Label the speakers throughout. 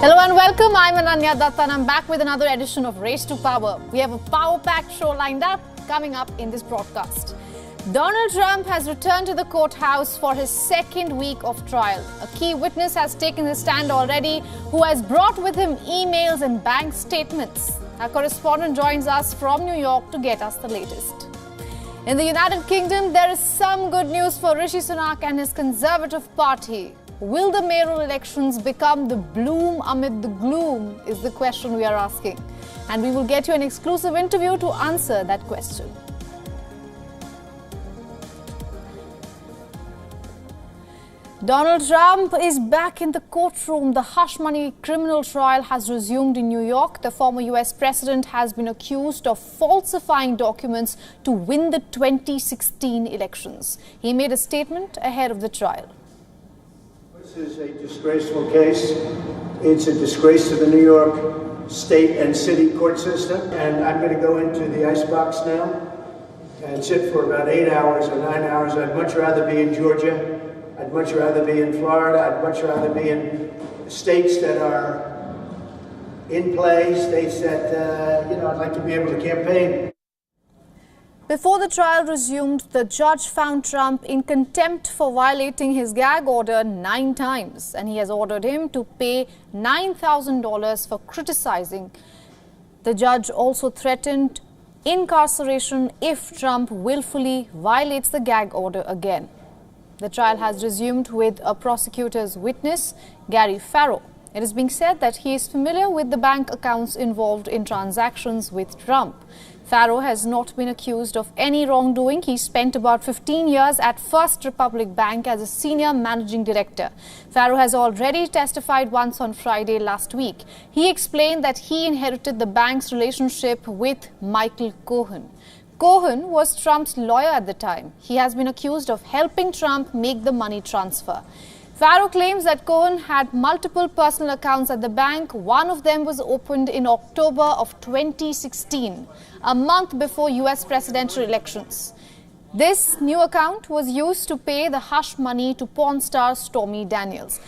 Speaker 1: Hello and welcome. I'm Ananya Datta and I'm back with another edition of Race to Power. We have a power-packed show lined up coming up in this broadcast. Donald Trump has returned to the courthouse for his second week of trial. A key witness has taken his stand already, who has brought with him emails and bank statements. Our correspondent joins us from New York to get us the latest. In the United Kingdom, there is some good news for Rishi Sunak and his Conservative Party. Will the mayoral elections become the bloom amid the gloom is the question we are asking. And we will get you an exclusive interview to answer that question. Donald Trump is back in the courtroom. The hush money criminal trial has resumed in New York. The former US president has been accused of falsifying documents to win the 2016 elections. He made a statement ahead of the trial.
Speaker 2: This is a disgraceful case. It's a disgrace to the New York state and city court system. And I'm going to go into the icebox now and sit for about 8 hours or 9 hours. I'd much rather be in Georgia. I'd much rather be in Florida. I'd much rather be in states that are in play, states that, I'd like to be able to campaign.
Speaker 1: Before the trial resumed, the judge found Trump in contempt for violating his gag order 9 times, and he has ordered him to pay $9,000 for criticizing. The judge also threatened incarceration if Trump willfully violates the gag order again. The trial has resumed with a prosecutor's witness, Gary Farrow. It is being said that he is familiar with the bank accounts involved in transactions with Trump. Farrow has not been accused of any wrongdoing. He spent about 15 years at First Republic Bank as a senior managing director. Farrow has already testified once on Friday last week. He explained that he inherited the bank's relationship with Michael Cohen. Cohen was Trump's lawyer at the time. He has been accused of helping Trump make the money transfer. Farrow claims that Cohen had multiple personal accounts at the bank. One of them was opened in October of 2016, a month before US presidential elections. This new account was used to pay the hush money to porn star Stormy Daniels.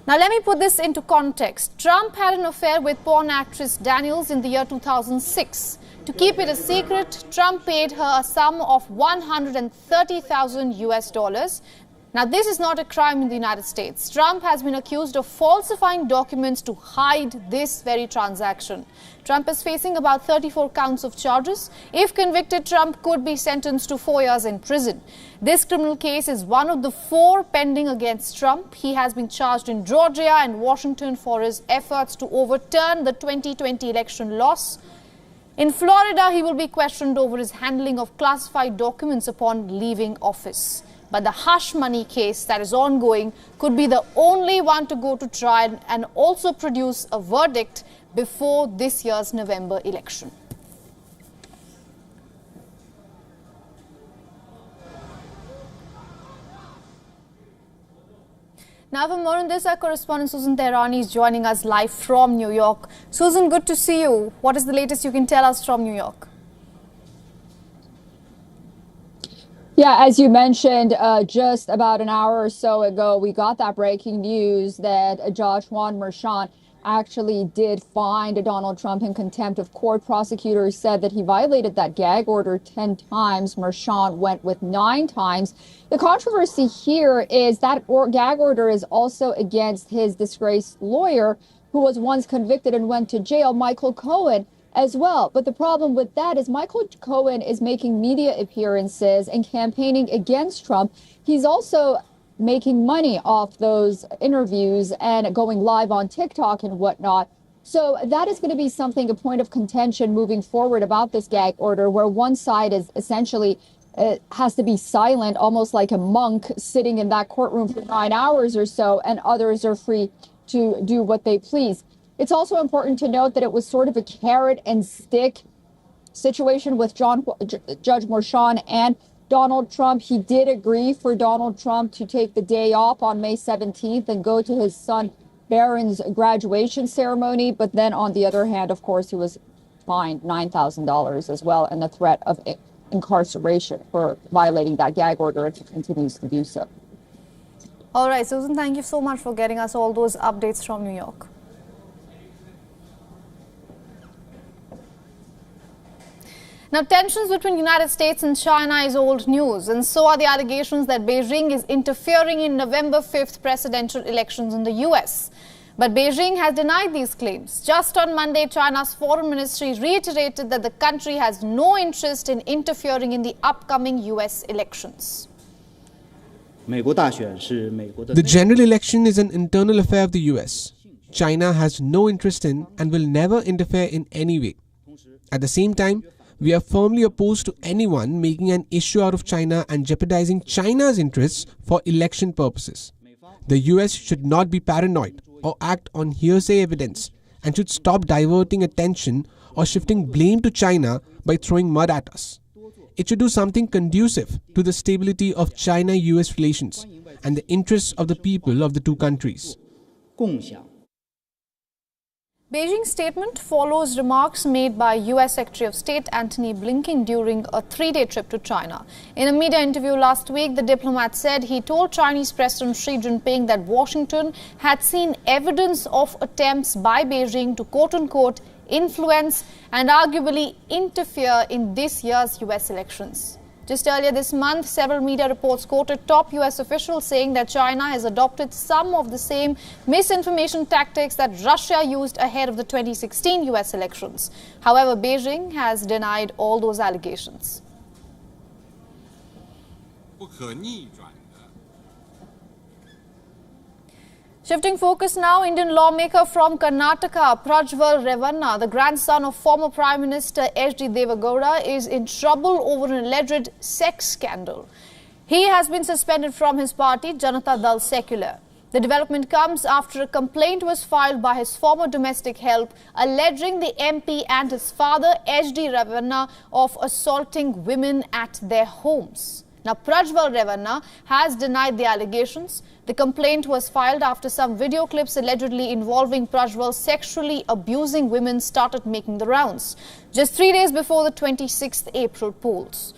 Speaker 1: Now, let me put this into context. Trump had an affair with porn actress Daniels in the year 2006. To keep it a secret, Trump paid her a sum of $130,000 US. Now, this is not a crime in the United States. Trump has been accused of falsifying documents to hide this very transaction. Trump is facing about 34 counts of charges. If convicted, Trump could be sentenced to 4 years in prison. This criminal case is one of the 4 pending against Trump. He has been charged in Georgia and Washington for his efforts to overturn the 2020 election loss. In Florida, he will be questioned over his handling of classified documents upon leaving office. But the hush money case that is ongoing could be the only one to go to trial and also produce a verdict before this year's November election. Now, for more on this, our correspondent Susan Tehrani is joining us live from New York. Susan, good to see you. What is the latest you can tell us from New York?
Speaker 3: Yeah, as you mentioned, just about an hour or so ago, we got that breaking news that Judge Juan Merchan actually did find Donald Trump in contempt of court. Prosecutors said that he violated that gag order 10 times. Merchan went with 9 times. The controversy here is that gag order is also against his disgraced lawyer, who was once convicted and went to jail, Michael Cohen, as well. But the problem with that is Michael Cohen is making media appearances and campaigning against Trump. He's also making money off those interviews and going live on TikTok and whatnot. So that is going to be something, a point of contention moving forward about this gag order, where one side is essentially has to be silent, almost like a monk sitting in that courtroom for 9 hours or so, and others are free to do what they please. It's also important to note that it was sort of a carrot and stick situation with Judge Merchan and Donald Trump. He did agree for Donald Trump to take the day off on May 17th and go to his son Barron's graduation ceremony. But then on the other hand, of course, he was fined $9,000 as well, and the threat of incarceration for violating that gag order if he continues to do so.
Speaker 1: All right, Susan, thank you so much for getting us all those updates from New York. Now, tensions between the United States and China is old news, and so are the allegations that Beijing is interfering in November 5th presidential elections in the US. But Beijing has denied these claims. Just on Monday, China's foreign ministry reiterated that the country has no interest in interfering in the upcoming US elections.
Speaker 4: The general election is an internal affair of the US. China has no interest in and will never interfere in any way. At the same time, we are firmly opposed to anyone making an issue out of China and jeopardizing China's interests for election purposes. The US should not be paranoid or act on hearsay evidence and should stop diverting attention or shifting blame to China by throwing mud at us. It should do something conducive to the stability of China-US relations and the interests of the people of the two countries.
Speaker 1: Beijing's statement follows remarks made by US Secretary of State Antony Blinken during a three-day trip to China. In a media interview last week, the diplomat said he told Chinese President Xi Jinping that Washington had seen evidence of attempts by Beijing to quote-unquote influence and arguably interfere in this year's US elections. Just earlier this month, several media reports quoted top US officials saying that China has adopted some of the same misinformation tactics that Russia used ahead of the 2016 US elections. However, Beijing has denied all those allegations. Shifting focus now, Indian lawmaker from Karnataka, Prajwal Revanna, the grandson of former Prime Minister H.D. Devagowda, is in trouble over an alleged sex scandal. He has been suspended from his party, Janata Dal Secular. The development comes after a complaint was filed by his former domestic help, alleging the MP and his father, H.D. Revanna, of assaulting women at their homes. Now, Prajwal Revanna has denied the allegations. The complaint was filed after some video clips allegedly involving Prajwal sexually abusing women started making the rounds, just 3 days before the 26th April polls.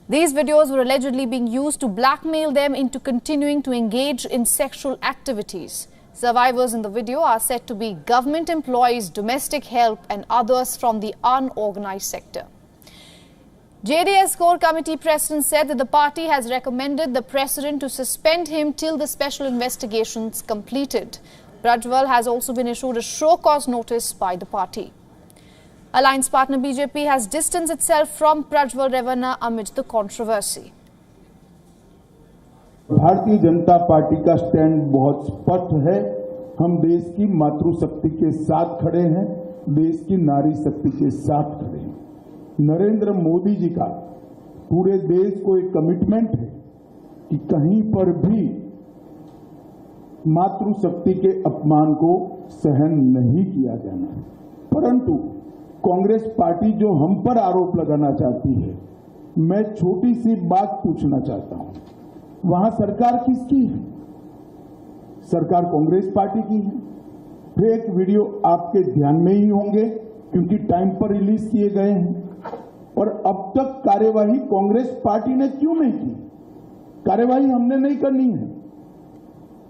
Speaker 1: These videos were allegedly being used to blackmail them into continuing to engage in sexual activities. Survivors in the video are said to be government employees, domestic help, and others from the unorganized sector. JDS Core Committee President said that the party has recommended the President to suspend him till the special investigations completed. Prajwal has also been issued a show-cause notice by the party. Alliance partner BJP has distanced itself from Prajwal Revanna amid the controversy.
Speaker 5: Bharatiya Janata party का stand बहुत स्पष्ट है। हम देश की मातृशक्ति के साथ खड़े हैं, देश की नारी शक्ति के साथ खड़े हैं। नरेंद्र मोदी जी का पूरे देश को एक कमिटमेंट है कि कहीं पर भी मातृशक्ति के अपमान को सहन नहीं किया जाना। परंतु कांग्रेस पार्टी जो हम पर आरोप लगाना चाहती है, मैं छोटी सी बात पूछना चाहता हूं, वहां सरकार किसकी है? सरकार कांग्रेस पार्टी की है। फेक वीडियो आपके ध्यान में ही होंगे क्योंकि टाइम पर रिलीज किए गए हैं। और अब तक कार्यवाही कांग्रेस पार्टी ने क्यों नहीं की? कार्यवाही हमने नहीं करनी है।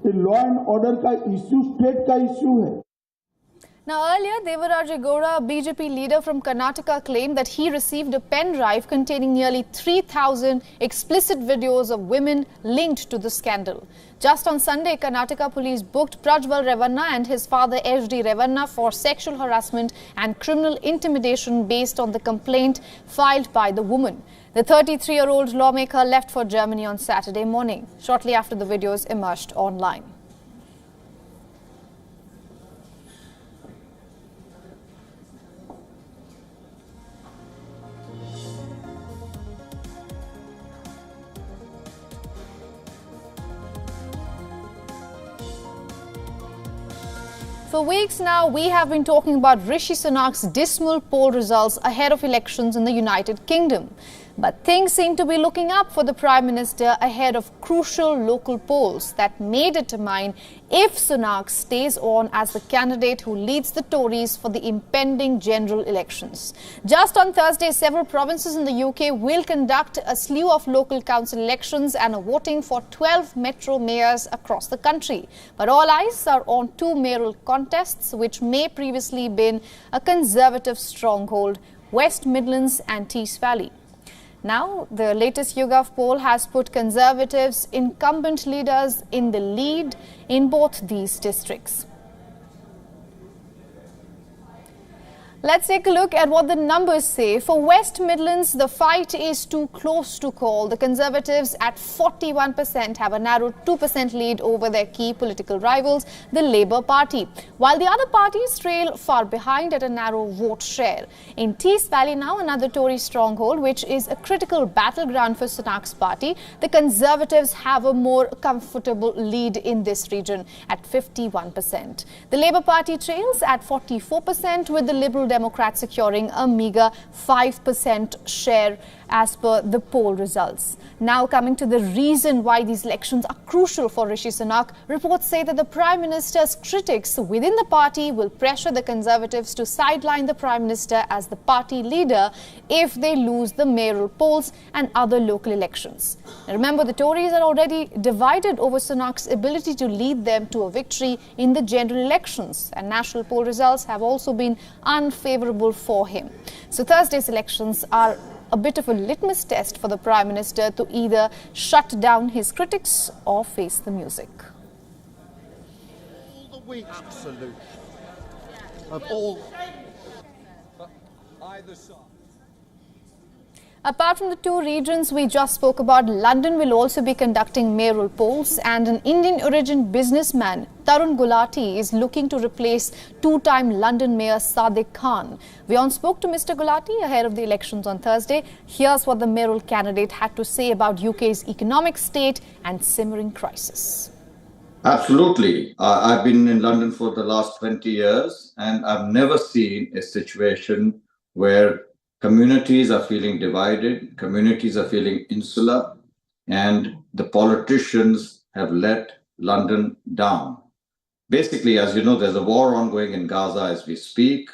Speaker 5: ये लॉ एंड ऑर्डर का इश्यू स्टेट का इश्यू है।
Speaker 1: Now, earlier, Devaraja Gowda, a BJP leader from Karnataka, claimed that he received a pen drive containing nearly 3,000 explicit videos of women linked to the scandal. Just on Sunday, Karnataka police booked Prajwal Revanna and his father H.D. Revanna for sexual harassment and criminal intimidation based on the complaint filed by the woman. The 33-year-old lawmaker left for Germany on Saturday morning, shortly after the videos emerged online. For weeks now, we have been talking about Rishi Sunak's dismal poll results ahead of elections in the United Kingdom. But things seem to be looking up for the Prime Minister ahead of crucial local polls that may determine if Sunak stays on as the candidate who leads the Tories for the impending general elections. Just on Thursday, several provinces in the UK will conduct a slew of local council elections and are voting for 12 metro mayors across the country. But all eyes are on two mayoral contests which may previously been a Conservative stronghold. West Midlands and Tees Valley. Now, the latest YouGov poll has put Conservatives' incumbent leaders in the lead in both these districts. Let's take a look at what the numbers say. For West Midlands, the fight is too close to call. The Conservatives at 41% have a narrow 2% lead over their key political rivals, the Labour Party, while the other parties trail far behind at a narrow vote share. In Tees Valley now, another Tory stronghold, which is a critical battleground for Sunak's party, the Conservatives have a more comfortable lead in this region at 51%. The Labour Party trails at 44%, with the Liberal Democrats securing a meagre 5% share as per the poll results. Now coming to the reason why these elections are crucial for Rishi Sunak, reports say that the Prime Minister's critics within the party will pressure the Conservatives to sideline the Prime Minister as the party leader if they lose the mayoral polls and other local elections. Now remember, the Tories are already divided over Sunak's ability to lead them to a victory in the general elections, and national poll results have also been unfavourable for him. So Thursday's elections are a bit of a litmus test for the Prime Minister to either shut down his critics or face the music.
Speaker 6: All the weak solution of all either side.
Speaker 1: Apart from the two regions we just spoke about, London will also be conducting mayoral polls, and an Indian-origin businessman, Tarun Ghulati, is looking to replace two-time London Mayor Sadiq Khan. WION spoke to Mr. Ghulati ahead of the elections on Thursday. Here's what the mayoral candidate had to say about UK's economic state and simmering crisis.
Speaker 7: Absolutely. I've been in London for the last 20 years, and I've never seen a situation where communities are feeling divided, communities are feeling insular, and the politicians have let London down. Basically, as you know, there's a war ongoing in Gaza as we speak.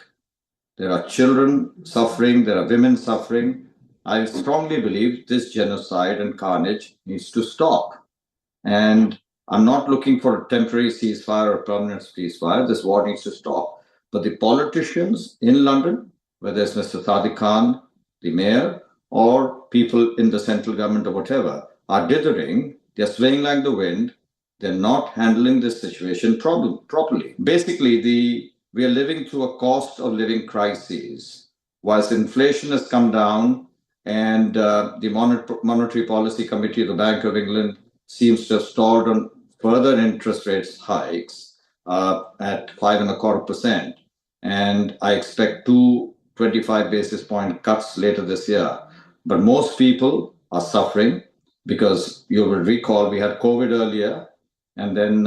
Speaker 7: There are children suffering, there are women suffering. I strongly believe this genocide and carnage needs to stop. And I'm not looking for a temporary ceasefire or permanent ceasefire. This war needs to stop. But the politicians in London, whether it's Mr. Sadiq Khan, the mayor, or people in the central government or whatever, are dithering, they're swaying like the wind, they're not handling this situation properly. Basically, we are living through a cost of living crisis. Whilst inflation has come down and the Monetary Policy Committee of the Bank of England seems to have stalled on further interest rates hikes at 5.25%. And I expect 25 basis point cuts later this year. But most people are suffering because you will recall we had COVID earlier, and then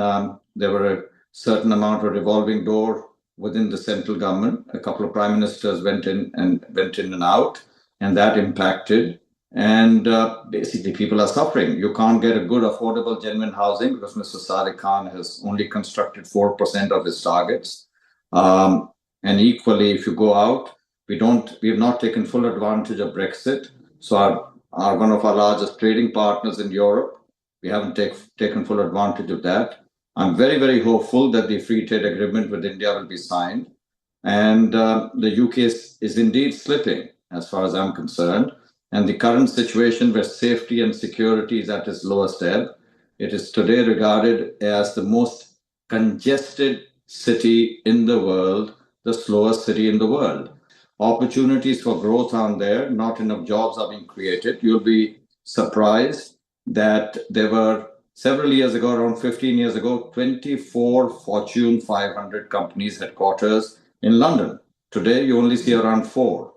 Speaker 7: there were a certain amount of revolving door within the central government. A couple of prime ministers went in and out, and that impacted. And basically people are suffering. You can't get a good, affordable, genuine housing because Mr. Sadiq Khan has only constructed 4% of his targets. And equally, if you go out, we have not taken full advantage of Brexit. So one of our largest trading partners in Europe, we haven't taken full advantage of that. I'm very, very hopeful that the free trade agreement with India will be signed. And the UK is indeed slipping, as far as I'm concerned. And the current situation where safety and security is at its lowest ebb, it is today regarded as the most congested city in the world, the slowest city in the world. Opportunities for growth aren't there. Not enough jobs are being created. You'll be surprised that there were several years ago, around 15 years ago, 24 Fortune 500 companies headquarters in London. Today, you only see around 4.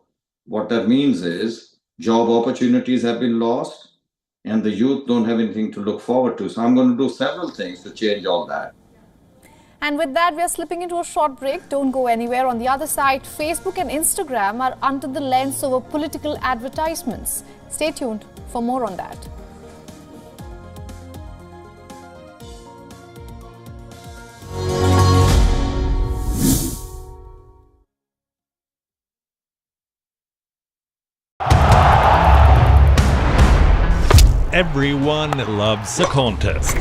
Speaker 7: What that means is job opportunities have been lost and the youth don't have anything to look forward to. So I'm going to do several things to change all that.
Speaker 1: And with that, we are slipping into a short break. Don't go anywhere. On the other side, Facebook and Instagram are under the lens over political advertisements. Stay tuned for more on that.
Speaker 8: Everyone loves a contest.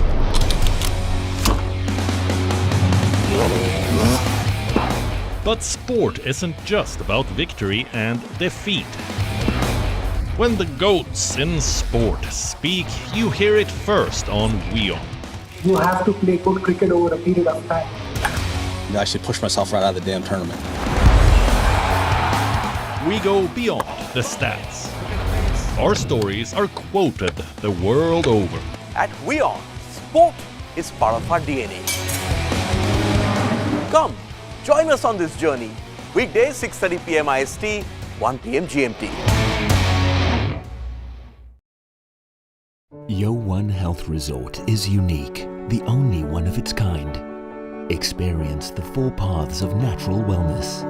Speaker 8: But sport isn't just about victory and defeat. When the GOATs in sport speak, you hear it first on WION.
Speaker 9: You have to play good cricket over a period of time.
Speaker 10: I should push myself right out of the damn tournament.
Speaker 8: We go beyond the stats. Our stories are quoted the world over.
Speaker 11: At WION, sport is part of our DNA. Come, join us on this journey. Weekdays 6:30 p.m. IST, 1 p.m. GMT.
Speaker 12: WION Health Resort is unique, the only one of its kind. Experience the 4 paths of natural wellness: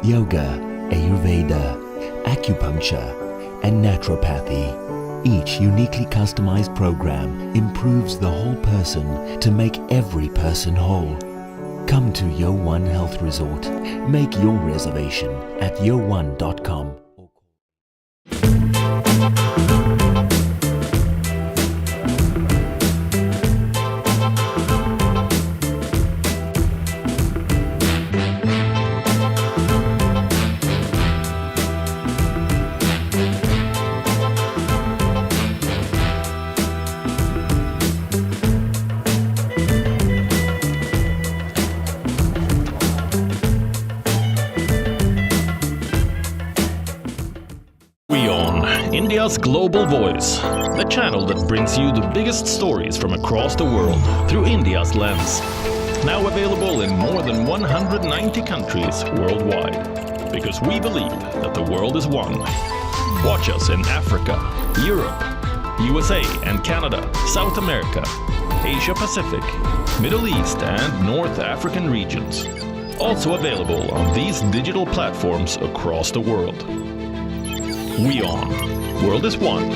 Speaker 12: yoga, Ayurveda, acupuncture, and naturopathy. Each uniquely customized program improves the whole person to make every person whole. Come to WION Health Resort. Make your reservation at yowon.com.
Speaker 8: India's global voice, the channel that brings you the biggest stories from across the world through India's lens. Now available in more than 190 countries worldwide. Because we believe that the world is one. Watch us in Africa, Europe, USA and Canada, South America, Asia Pacific, Middle East and North African regions. Also available on these digital platforms across the world. WION. World is one.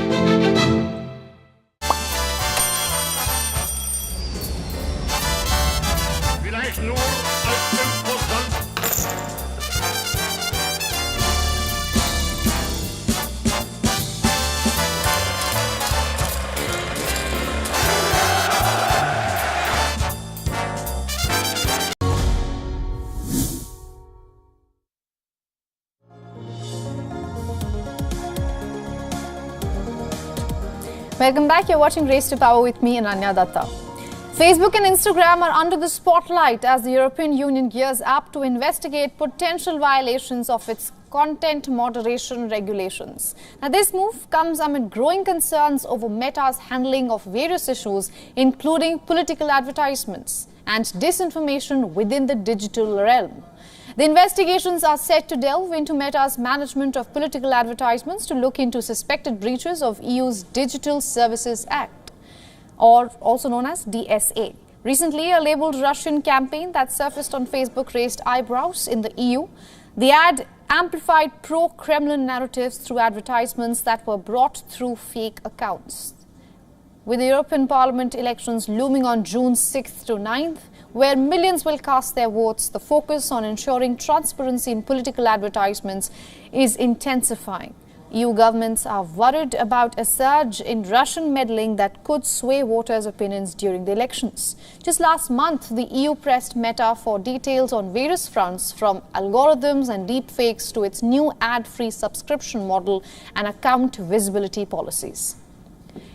Speaker 1: Welcome back. You're watching Race to Power with me, Ananya Datta. Facebook and Instagram are under the spotlight as the European Union gears up to investigate potential violations of its content moderation regulations. Now, this move comes amid growing concerns over Meta's handling of various issues, including political advertisements and disinformation within the digital realm. The investigations are set to delve into Meta's management of political advertisements to look into suspected breaches of EU's Digital Services Act, or also known as DSA. Recently, a labelled Russian campaign that surfaced on Facebook raised eyebrows in the EU. The ad amplified pro-Kremlin narratives through advertisements that were brought through fake accounts. With the European Parliament elections looming on June 6th to 9th, where millions will cast their votes, the focus on ensuring transparency in political advertisements is intensifying. EU governments are worried about a surge in Russian meddling that could sway voters' opinions during the elections. Just last month, the EU pressed Meta for details on various fronts, from algorithms and deepfakes to its new ad-free subscription model and account visibility policies.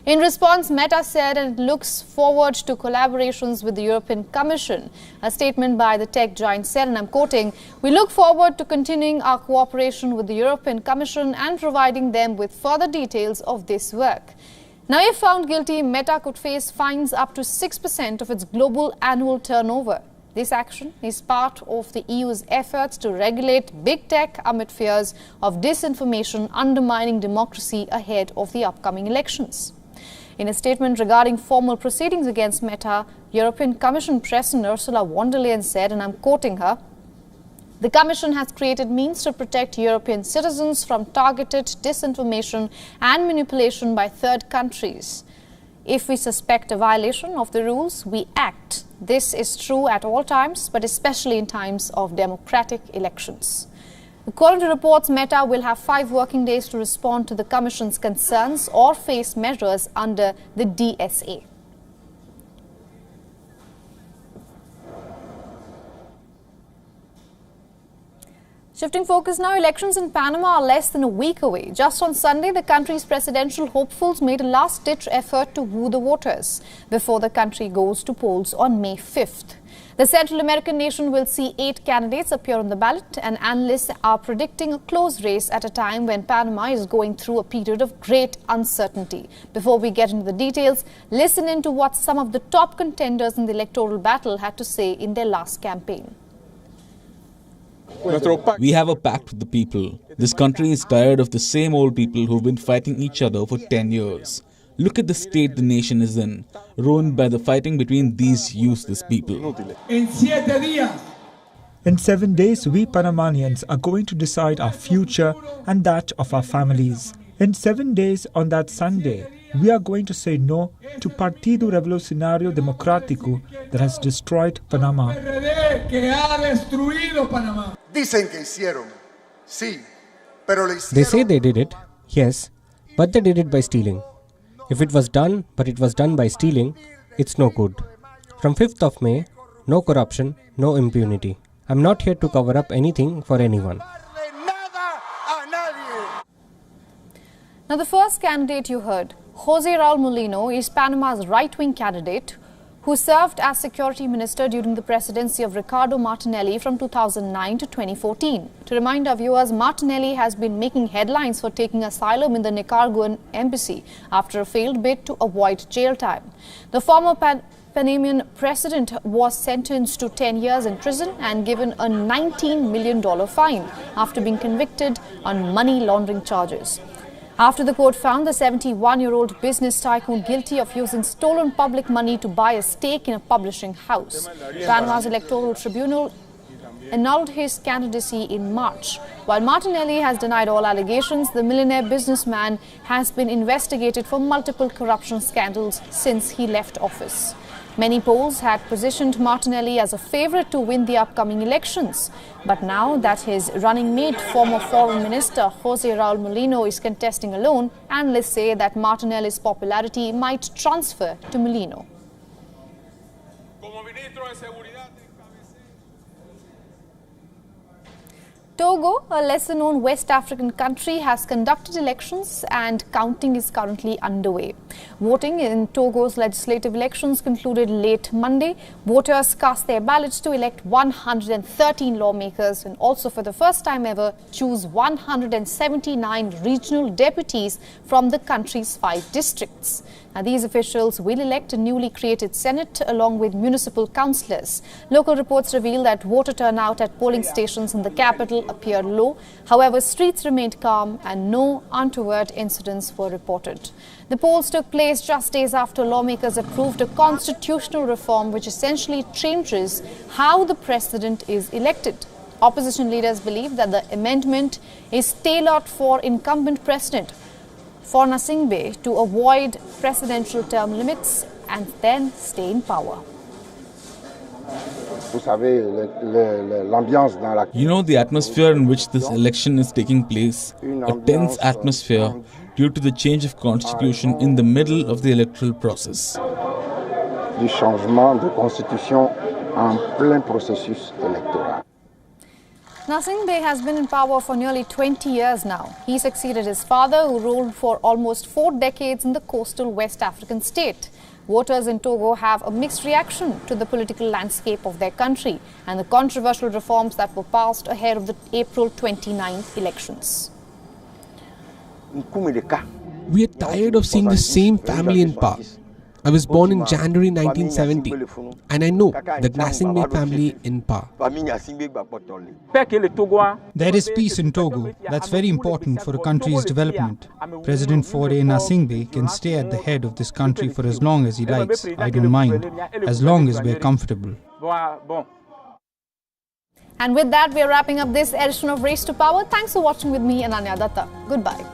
Speaker 1: In response, Meta said it looks forward to collaborations with the European Commission. A statement by the tech giant said, and I'm quoting, "We look forward to continuing our cooperation with the European Commission and providing them with further details of this work." Now, if found guilty, Meta could face fines up to 6% of its global annual turnover. This action is part of the EU's efforts to regulate big tech amid fears of disinformation undermining democracy ahead of the upcoming elections. In a statement regarding formal proceedings against Meta, European Commission President Ursula von der Leyen said, and I'm quoting her, "The Commission has created means to protect European citizens from targeted disinformation and manipulation by third countries. If we suspect a violation of the rules, we act. This is true at all times, but especially in times of democratic elections." According to reports, Meta will have 5 working days to respond to the Commission's concerns or face measures under the DSA. Shifting focus now, elections in Panama are less than a week away. Just on Sunday, the country's presidential hopefuls made a last-ditch effort to woo the voters before the country goes to polls on May 5th. The Central American nation will see 8 candidates appear on the ballot, and analysts are predicting a close race at a time when Panama is going through a period of great uncertainty. Before we get into the details, listen in to what some of the top contenders in the electoral battle had to say in their last campaign.
Speaker 13: We have a pact with the people. This country is tired of the same old people who've been fighting each other for 10 years. Look at the state the nation is in, ruined by the fighting between these useless people.
Speaker 14: In 7 days, we Panamanians are going to decide our future and that of our families. In 7 days, on that Sunday, we are going to say no to Partido Revolucionario Democrático that has destroyed Panama.
Speaker 6: They
Speaker 15: say they did it, yes, but they did it by stealing. If it was done, but it was done by stealing, it's no good. From 5th of May, no corruption, no impunity. I'm not here to cover up anything for anyone.
Speaker 1: Now, the first candidate you heard, Jose Raul Molino, is Panama's right-wing candidate who served as security minister during the presidency of Ricardo Martinelli from 2009 to 2014. To remind our viewers, Martinelli has been making headlines for taking asylum in the Nicaraguan embassy after a failed bid to avoid jail time. The former Panamanian president was sentenced to 10 years in prison and given a $19 million fine after being convicted on money laundering charges. After the court found the 71-year-old business tycoon guilty of using stolen public money to buy a stake in a publishing house, Panama's electoral tribunal annulled his candidacy in March. While Martinelli has denied all allegations, the millionaire businessman has been investigated for multiple corruption scandals since he left office. Many polls had positioned Martinelli as a favorite to win the upcoming elections. But now that his running mate, former Foreign Minister Jose Raul Molino, is contesting alone, analysts say that Martinelli's popularity might transfer to Molino. Togo, a lesser-known West African country, has conducted elections and counting is currently underway. Voting in Togo's legislative elections concluded late Monday. Voters cast their ballots to elect 113 lawmakers and also for the first time ever choose 179 regional deputies from the country's 5 districts. Now, these officials will elect a newly created Senate along with municipal councillors. Local reports reveal that voter turnout at polling stations in the capital appeared low. However, streets remained calm and no untoward incidents were reported. The polls took place just days after lawmakers approved a constitutional reform which essentially changes how the president is elected. Opposition leaders believe that the amendment is tailored for incumbent president Faure Gnassingbé to avoid presidential term limits and then stay in power.
Speaker 13: You know the atmosphere in which this election is taking place, a tense atmosphere due to the change of constitution in the middle of the electoral process.
Speaker 16: Du changement de constitution en plein processus électoral.
Speaker 1: Gnassingbé has been in power for nearly 20 years now. He succeeded his father, who ruled for almost 4 decades in the coastal West African state. Voters in Togo have a mixed reaction to the political landscape of their country and the controversial reforms that were passed ahead of the April 29th elections.
Speaker 4: We are tired of seeing the same family in power. I was born in January 1970 and I know the Gnassingbé family in power.
Speaker 17: There is peace in Togo. That's very important for a country's development. President Faure Gnassingbé can stay at the head of this country for as long as he likes. I don't mind, as long as we're comfortable.
Speaker 1: And with that, we are wrapping up this edition of Race to Power. Thanks for watching with me, Ananya Datta. Goodbye.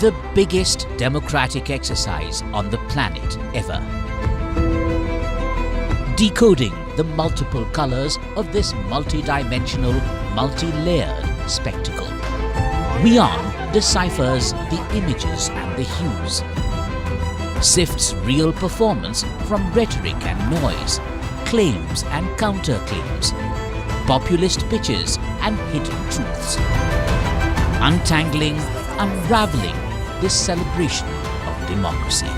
Speaker 18: the biggest democratic exercise on the planet ever. Decoding the multiple colors of this multi-dimensional, multi-layered spectacle. WION deciphers the images and the hues, sifts real performance from rhetoric and noise, claims and counterclaims, populist pitches and hidden truths. Untangling, unraveling this celebration of democracy.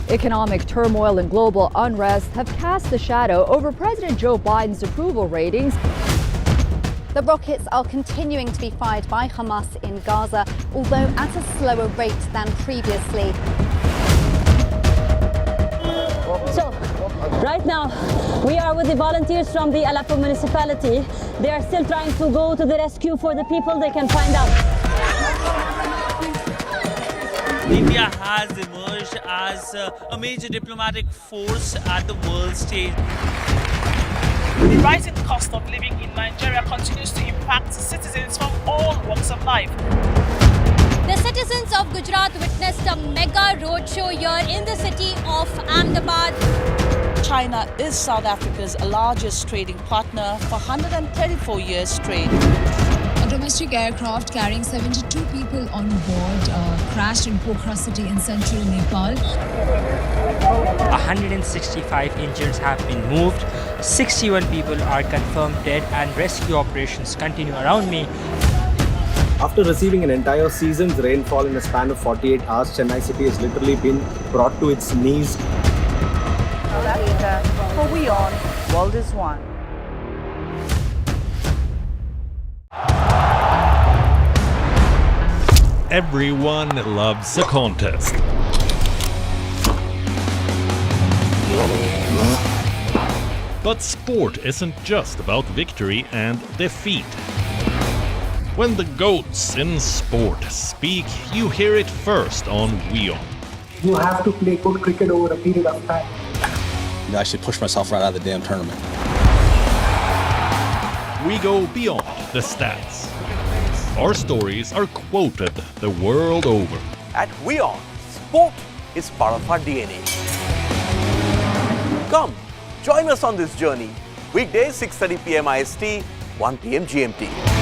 Speaker 3: Economic turmoil and global unrest have cast a shadow over President Joe Biden's approval ratings.
Speaker 19: The rockets are continuing to be fired by Hamas in Gaza, although at a slower rate than previously.
Speaker 20: So, right now, we are with the volunteers from the Aleppo municipality. They are still trying to go to the rescue for the people they can find out.
Speaker 21: India has emerged as a major diplomatic force at the world stage.
Speaker 22: The rising cost of living in Nigeria continues to impact citizens from all walks of life.
Speaker 23: The citizens of Gujarat witnessed a mega roadshow here in the city of Ahmedabad.
Speaker 22: China is South Africa's largest trading partner for 134 years straight.
Speaker 24: A domestic aircraft carrying 72 people on board crashed in Pokhara city in central Nepal.
Speaker 25: 165 injuries have been moved. 61 people are confirmed dead and rescue operations continue around me.
Speaker 26: After receiving an entire season's rainfall in a span of 48 hours, Chennai city has literally been brought to its knees.
Speaker 22: For WION, World is One.
Speaker 8: Everyone loves a contest. But sport isn't just about victory and defeat. When the GOATs in sport speak, you hear it first on WION.
Speaker 9: You have to play good cricket over a period of time.
Speaker 10: I should push myself right out of the damn tournament.
Speaker 8: We go beyond the stats. Our stories are quoted the world over.
Speaker 11: At WION, sport is part of our DNA. Come, join us on this journey. Weekdays 6:30 p.m. IST, 1 p.m. GMT.